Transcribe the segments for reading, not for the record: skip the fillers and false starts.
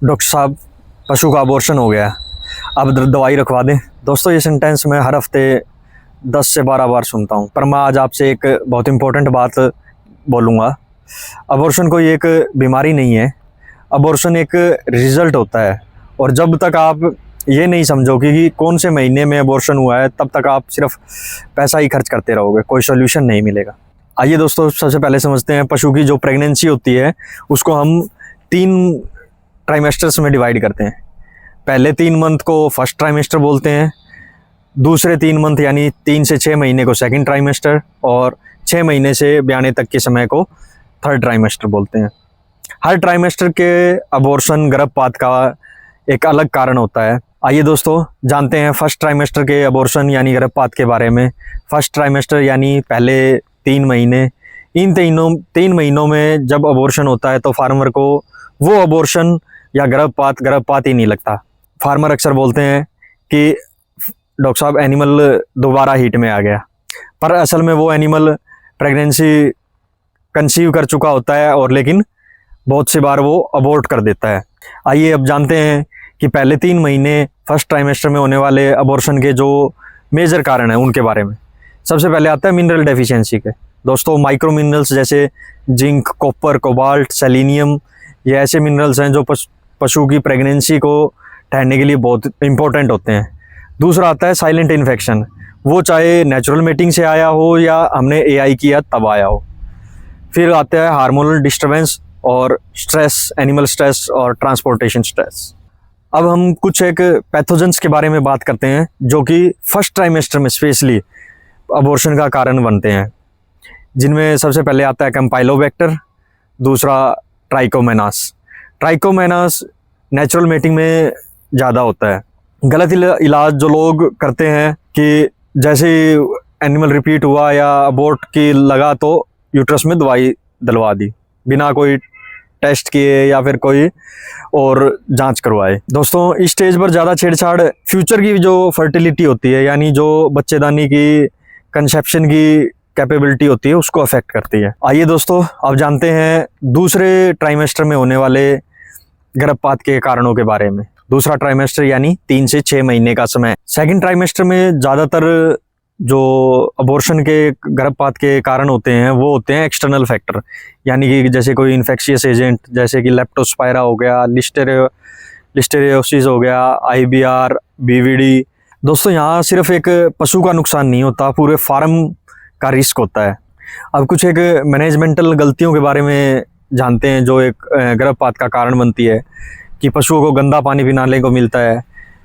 Doctor साहब, पशु का अबॉर्शन हो गया, अब दवाई रखवा दें। दोस्तों, ये सेंटेंस मैं हर हफ्ते 10 से 12 बार सुनता हूँ, पर मैं आज आपसे एक बहुत इम्पोर्टेंट बात बोलूँगा। अबॉर्शन कोई एक बीमारी नहीं है, अबॉर्शन एक रिज़ल्ट होता है। और जब तक आप ये नहीं समझोगे कि कौन से महीने में अबॉर्शन हुआ है, तब तक आप सिर्फ पैसा ही खर्च करते रहोगे, कोई सोल्यूशन नहीं मिलेगा। आइए दोस्तों, सबसे पहले समझते हैं पशु की जो प्रेगनेंसी होती है उसको हम 3 ट्राइमेस्टर्स में डिवाइड करते हैं। पहले 3 मंथ को फर्स्ट ट्राइमेस्टर बोलते हैं, दूसरे 3 मंथ यानी 3 से 6 महीने को सेकंड ट्राइमेस्टर, और 6 महीने से ब्याने तक के समय को थर्ड ट्राइमेस्टर बोलते हैं। हर ट्राइमेस्टर के अबॉर्शन गर्भपात का एक अलग कारण होता है। आइए दोस्तों, जानते हैं फर्स्ट ट्राइमेस्टर के अबॉर्शन यानी गर्भपात के बारे में। फर्स्ट ट्राइमेस्टर यानी पहले 3 महीने। इन 3 महीनों में जब अबॉर्शन होता है तो फार्मर को वो अबॉर्शन या गर्भपात ही नहीं लगता। फार्मर अक्सर बोलते हैं कि डॉक्टर साहब, एनिमल दोबारा हीट में आ गया, पर असल में वो एनिमल प्रेगनेंसी कंसीव कर चुका होता है और लेकिन बहुत सी बार वो अबॉर्ट कर देता है। आइए अब जानते हैं कि पहले 3 महीने फर्स्ट ट्राइमेस्टर में होने वाले अबॉर्शन के जो मेजर कारण हैं उनके बारे में। सबसे पहले आता है मिनरल डेफिशिएंसी के। दोस्तों, माइक्रो मिनरल्स जैसे जिंक, कॉपर, कोबाल्ट, सेलेनियम, ये ऐसे मिनरल्स हैं जो पशु की प्रेगनेंसी को ठहरने के लिए बहुत इंपॉर्टेंट होते हैं। दूसरा आता है साइलेंट इन्फेक्शन, वो चाहे नेचुरल मेटिंग से आया हो या हमने एआई किया तब आया हो। फिर आता है हार्मोनल डिस्टर्बेंस और स्ट्रेस, एनिमल स्ट्रेस और ट्रांसपोर्टेशन स्ट्रेस। अब हम कुछ एक पैथोजेंस के बारे में बात करते हैं जो कि फर्स्ट ट्राइमेस्टर में स्पेशली अबॉर्शन का कारण बनते हैं, जिनमें सबसे पहले आता है कैम्पाइलोबैक्टर, दूसरा ट्राइकोमोनास। ट्राइकोमोनास नेचुरल मेटिंग में ज़्यादा होता है। गलत इलाज जो लोग करते हैं कि जैसे एनिमल रिपीट हुआ या अबॉर्ट की लगा तो यूट्रस में दवाई डलवा दी बिना कोई टेस्ट किए या फिर कोई और जांच करवाए। दोस्तों, इस स्टेज पर ज़्यादा छेड़छाड़ फ्यूचर की जो फर्टिलिटी होती है यानी जो बच्चेदानी की कंसेप्शन की कैपेबिलिटी होती है उसको अफेक्ट करती है। आइए दोस्तों, अब जानते हैं दूसरे ट्राइमेस्टर में होने वाले गर्भपात के कारणों के बारे में। दूसरा ट्राइमेस्टर यानी 3 से 6 महीने का समय। सेकंड ट्राइमेस्टर में ज़्यादातर जो अबॉर्शन के गर्भपात के कारण होते हैं वो होते हैं एक्सटर्नल फैक्टर, यानी कि जैसे कोई इन्फेक्शियस एजेंट जैसे कि लेप्टोस्पायरा हो गया, लिस्टेरियोसिस हो गया, आईबीआर, बीवीडी। दोस्तों, यहाँ सिर्फ एक पशु का नुकसान नहीं होता, पूरे फार्म का रिस्क होता है। अब कुछ एक मैनेजमेंटल गलतियों के बारे में जानते हैं जो एक गर्भपात का कारण बनती है कि पशुओं को गंदा पानी पिलाने को मिलता है,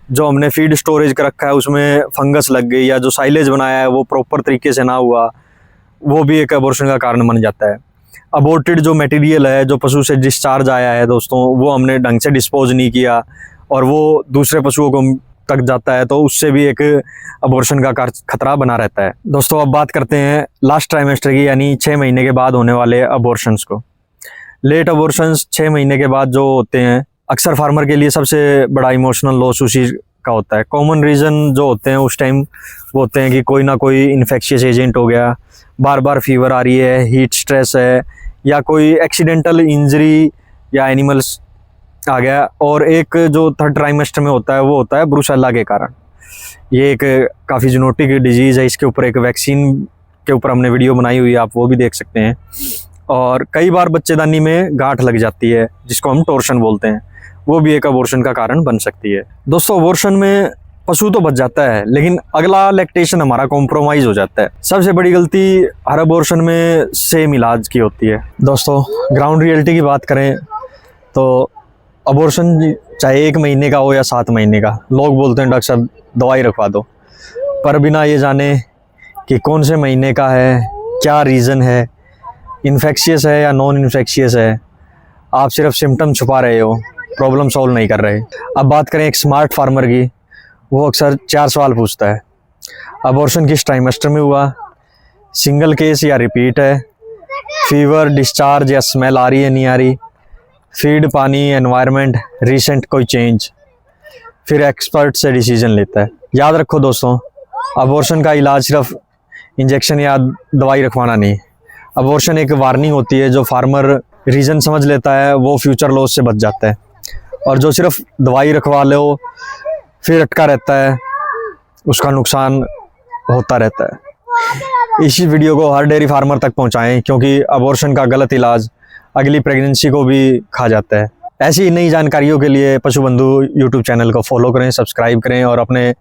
जो हमने फीड स्टोरेज कर रखा है उसमें फंगस लग गई, या जो साइलेज बनाया है वो प्रॉपर तरीके से ना हुआ, वो भी एक अबॉर्शन का कारण बन जाता है। अबॉर्टेड जो मटेरियल है, जो पशु से डिस्चार्ज आया है दोस्तों, वो हमने ढंग से डिस्पोज नहीं किया और वो दूसरे पशुओं को तक जाता है तो उससे भी एक अबॉर्शन का खतरा बना रहता है। दोस्तों, अब बात करते हैं लास्ट ट्राइमेस्टर की यानी 6 महीने के बाद होने वाले अबॉर्शंस को। लेट अबॉर्शंस 6 महीने के बाद जो होते हैं, अक्सर फार्मर के लिए सबसे बड़ा इमोशनल लॉस उसी का होता है। कॉमन रीज़न जो होते हैं उस टाइम वो होते हैं कि कोई ना कोई इन्फेक्शियस एजेंट हो गया, बार बार फीवर आ रही है, हीट स्ट्रेस है, या कोई एक्सीडेंटल इंजरी या एनिमल्स आ गया। और एक जो थर्ड ट्राइमेस्टर में होता है वो होता है ब्रुसेल्ला के कारण। ये एक काफ़ी जूनोटिक डिजीज़ है, इसके ऊपर एक वैक्सीन के ऊपर हमने वीडियो बनाई हुई है, आप वो भी देख सकते हैं। और कई बार बच्चेदानी में गांठ लग जाती है जिसको हम टॉर्शन बोलते हैं, वो भी एक अबॉर्शन का कारण बन सकती है। दोस्तों, अबॉर्शन में पशु तो बच जाता है लेकिन अगला लैक्टेशन हमारा कॉम्प्रोमाइज़ हो जाता है। सबसे बड़ी गलती हर अबॉर्शन में सेम इलाज की होती है। दोस्तों, ग्राउंड रियलिटी की बात करें तो अबॉर्शन चाहे 1 महीने का हो या 7 महीने का, लोग बोलते हैं डॉक्टर साहब दवाई रखवा दो, पर बिना ये जाने कि कौन से महीने का है, क्या रीज़न है, इन्फेक्शियस है या नॉन इन्फेक्शियस है, आप सिर्फ सिम्टम छुपा रहे हो, प्रॉब्लम सॉल्व नहीं कर रहे। अब बात करें एक स्मार्ट फार्मर की, वो अक्सर 4 सवाल पूछता है। अबॉर्शन किस ट्राइमेस्टर में हुआ, सिंगल केस या रिपीट है, फीवर, डिस्चार्ज या स्मेल आ रही है नहीं आ रही, फीड, पानी, एनवायरनमेंट, रीसेंट कोई चेंज। फिर एक्सपर्ट से डिसीजन लेता है। याद रखो दोस्तों, अबॉर्शन का इलाज सिर्फ इंजेक्शन या दवाई रखवाना नहीं। अबॉर्शन एक वार्निंग होती है, जो फार्मर रीज़न समझ लेता है वो फ्यूचर लॉस से बच जाता है। और जो सिर्फ दवाई रखवा लो फिर अटका रहता है, उसका नुकसान होता रहता है। इसी वीडियो को हर डेयरी फार्मर तक पहुंचाएं, क्योंकि अबॉर्शन का गलत इलाज अगली प्रेगनेंसी को भी खा जाता है। ऐसी ही नई जानकारियों के लिए पशु बंधु यूट्यूब चैनल को फॉलो करें, सब्सक्राइब करें और अपने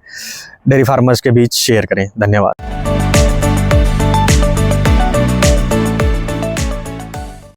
डेयरी फार्मर्स के बीच शेयर करें। धन्यवाद।